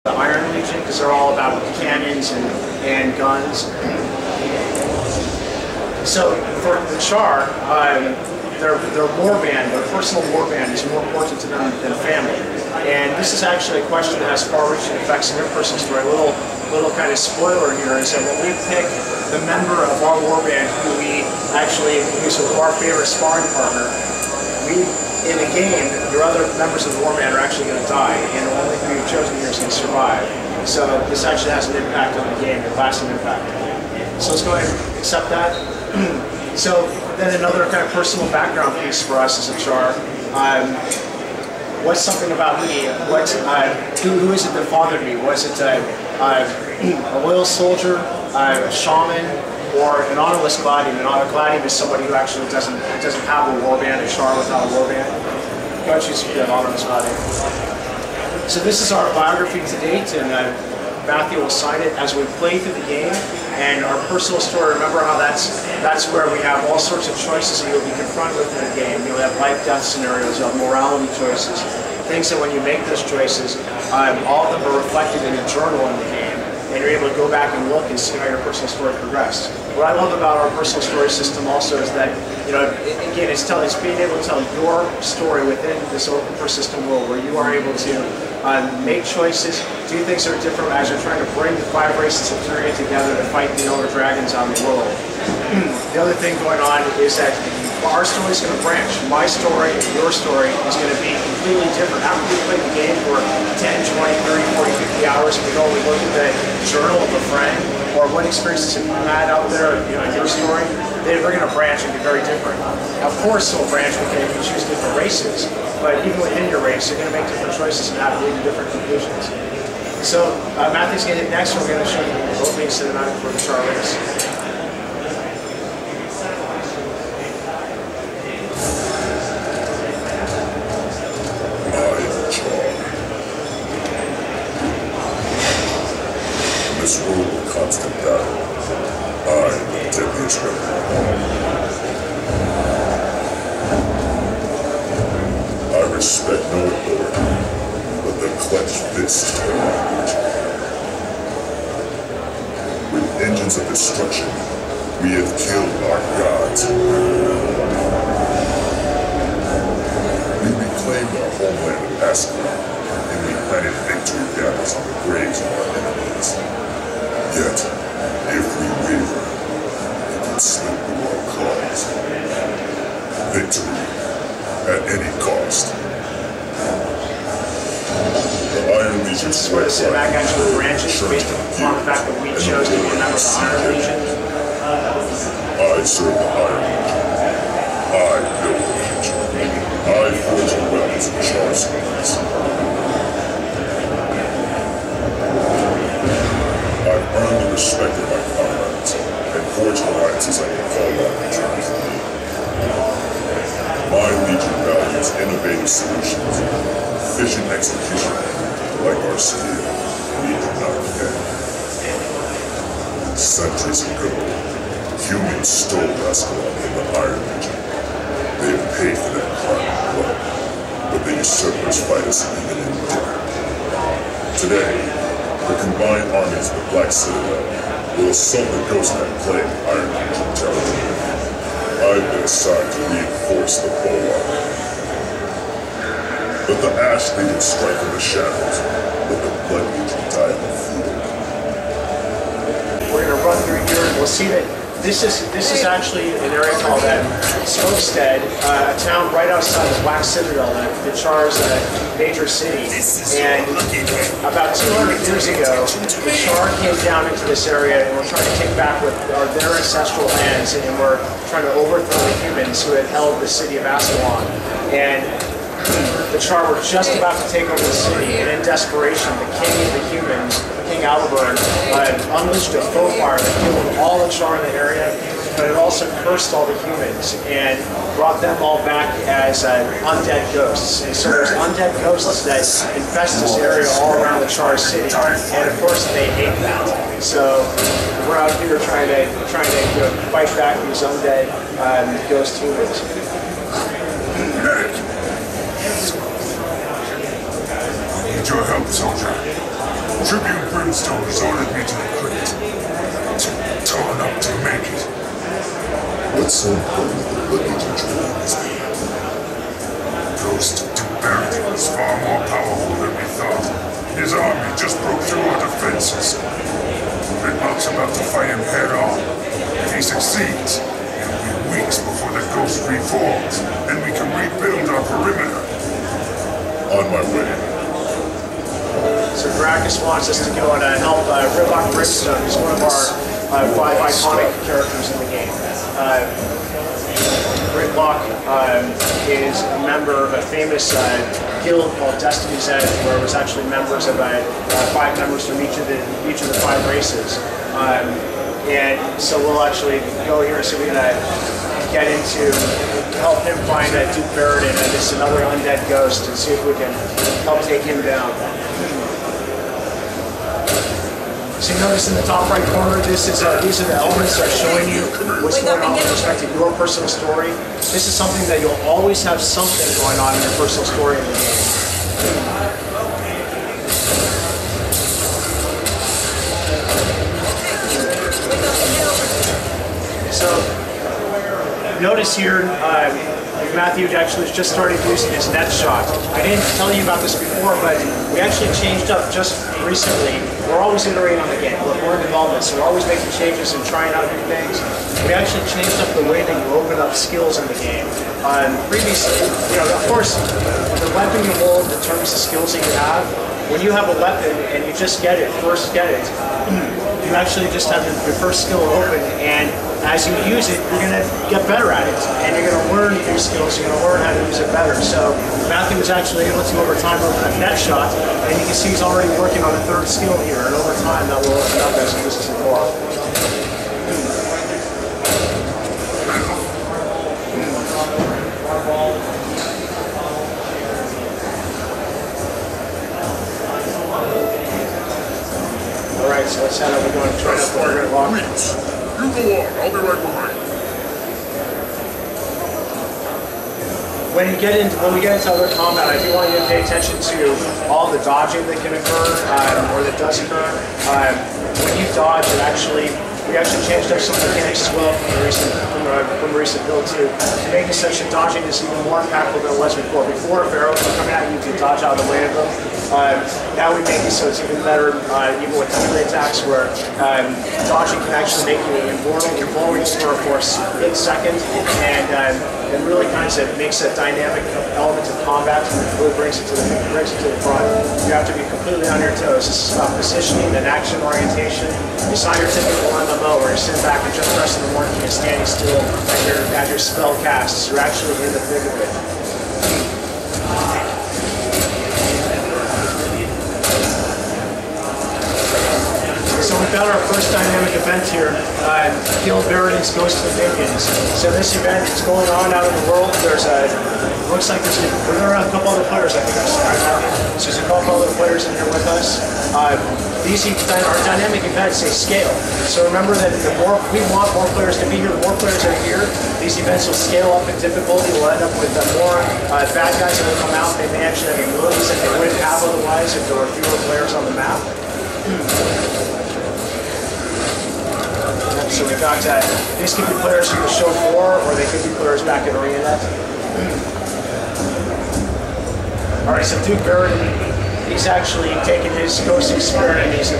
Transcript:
the Iron Legion, because they're all about cannons and guns. So for the Char, their warband, their personal warband is more important to them than family. And this is actually a question that has far-reaching effects in their personal story. A little kind of spoiler here is that when we pick the member of our warband who we actually use as our favorite sparring partner, in the game, your other members of the warband are actually going to die, and the only thing you've chosen here is going to survive. So this actually has an impact on the game, a lasting impact. So let's go ahead and accept that. So then another kind of personal background piece for us as a Char. What's something about me? Who is it that fathered me? Was it a loyal soldier, a shaman, or an honorless gladian? A gladian is somebody who actually doesn't have a warband, a Char without a warband. Don't choose to be an honorless gladian. So this is our biography to date, and Matthew will sign it as we play through the game. And our personal story, remember how that's where we have all sorts of choices that you'll be confronted with in the game. You'll have life-death scenarios, you'll have morality choices, things that when you make those choices, all of them are reflected in a journal in the game. And you're able to go back and look and see how your personal story progressed. What I love about our personal story system also is that, again, it's being able to tell your story within this open persistent world where you are able to make choices, do things that are different as you're trying to bring the 5 races of Tyria together to fight the elder dragons on the world. The other thing going on is that our story is going to branch. My story and your story is going to be completely different. After we play the game for 10, 20, 30, 40, 50 hours, and we go and we look at the journal of a friend, or what experiences have you had out there, in your story, then we're going to branch and be very different. Of course, we'll branch if you choose different races, but even within your race, you're going to make different choices and have really different conclusions. So Matthew's going to hit next. We're going to show you the opening cinematic for the Char race. This world of constant battle, I am the deadliest rebel of all. I respect no authority, but the clenched fist of language. With engines of destruction, we have killed our gods. We reclaimed our homeland of Ascalon, and we planted victory banners on the graves of our enemies. Yet, if we waver, we can slip through our cause. Victory, at any cost. The Iron Legion This is where the cinematic actually branches based upon the fact that we chose to be a member of the Iron Legion. I serve the Iron Legion. I build the Legion. I forge the weapons of Char skills. I've earned the respect of my comrades, and forged alliances I can call on return. My Legion values innovative solutions, efficient execution. Like our skill, we do not forget. Centuries ago, humans stole Ascalon from the Iron Legion. They have paid for that crime in blood, but the usurpers fight us even in death. Today, the combined armies of the Black Citadel will assault the ghosts that plague Iron Legion territory. I've been assigned to reinforce the bulwark. Let the Ash Legion strike in the shadows, let the Blood Legion die in the field. We're going to run through here and we'll see that this is actually an area called Smokestead, a town right outside of Black Citadel, the Char's major city. And about 200 years ago, the Char came down into this area and we're trying to take back their ancestral lands, and we're trying to overthrow the humans who had held the city of Ascalon. And the Char were just about to take over the city, and in desperation, the king of the humans, King Alburn, unleashed a foe fire that killed all the Char in the area, but it also cursed all the humans and brought them all back as undead ghosts. And so there's undead ghosts that infest this area all around the Char city, and of course they hate that. So we're out here trying to fight back these undead ghost humans. Need your help, soldier. Tribune Brimstone has ordered me to the crypt. Torn up to make it. What's so important that luggage and Tribune is there? Ghost Duke Barrington is far more powerful than we thought. His army just broke through our defenses. Gridlock's about to fight him head on. If he succeeds, it'll be weeks before the Ghost reforms, and we can rebuild our perimeter. On my way. So Gracchus wants us to go and help Gridlock Brimstone, who's one of our 5 iconic characters in the game. Gridlock is a member of a famous guild called Destiny's Edge, where it was actually members of 5 members from each of the 5 races. And so we'll actually go here, so we're gonna get into help him find Duke Barrington, and it's another undead ghost, and see if we can help take him down. So you notice in the top right corner, these are the elements that are showing you what's going on with respect to your personal story. This is something that you'll always have something going on in your personal story in the game. So notice here, Matthew actually just started using his net shot. I didn't tell you about this before, but we actually changed up just recently. We're always iterating on the game. We're in development, so we're always making changes and trying out new things. We actually changed up the way that you open up skills in the game. Previously, of course, the weapon you hold determines the skills that you have. When you have a weapon and you just first get it, you actually just have your first skill open, and as you use it, you're going to get better at it, and you're going to learn new skills, you're going to learn how to use it better. So Matthew was actually able to, over time, open up net shot, and you can see he's already working on a 3rd skill here, and over time that will open up as he uses it more. Alright, so let's head up. We're going to try to order it lock. You go on, I'll be right behind you. When we get into other combat, I do want you to pay attention to all the dodging that can occur, or that does occur. When you dodge, we actually changed up some mechanics as well from the recent build too, to make it such that dodging is even more impactful than it was before. Before, if arrows were coming at you, you could dodge out of the way of them. Now we make it so it's even better, even with melee attacks, where dodging can actually make you invulnerable for a split second, and it really kind of makes that dynamic element of combat, and really brings it to the front. You have to be completely on your toes. This is about positioning and action orientation. It's not your typical MMO where you're sitting back and just pressing the 1 key and standing still at your spell casts. You're actually in the thick of it. So we've got our first dynamic event here, Guild Barrington's Ghost of the Dickens. So this event is going on out in the world. Looks like there are a couple other players, I think. So there's a couple other players in here with us. Our dynamic events, they scale. So remember that we want more players to be here. The more players are here, these events will scale up in difficulty. We'll end up with more bad guys that will come out. They may actually have abilities that they wouldn't have otherwise if there were fewer players on the map. So we got these could be players from the show 4, or they could be players back in Arena. Alright, so Duke Barrington, he's actually taken his ghostly spirit and he's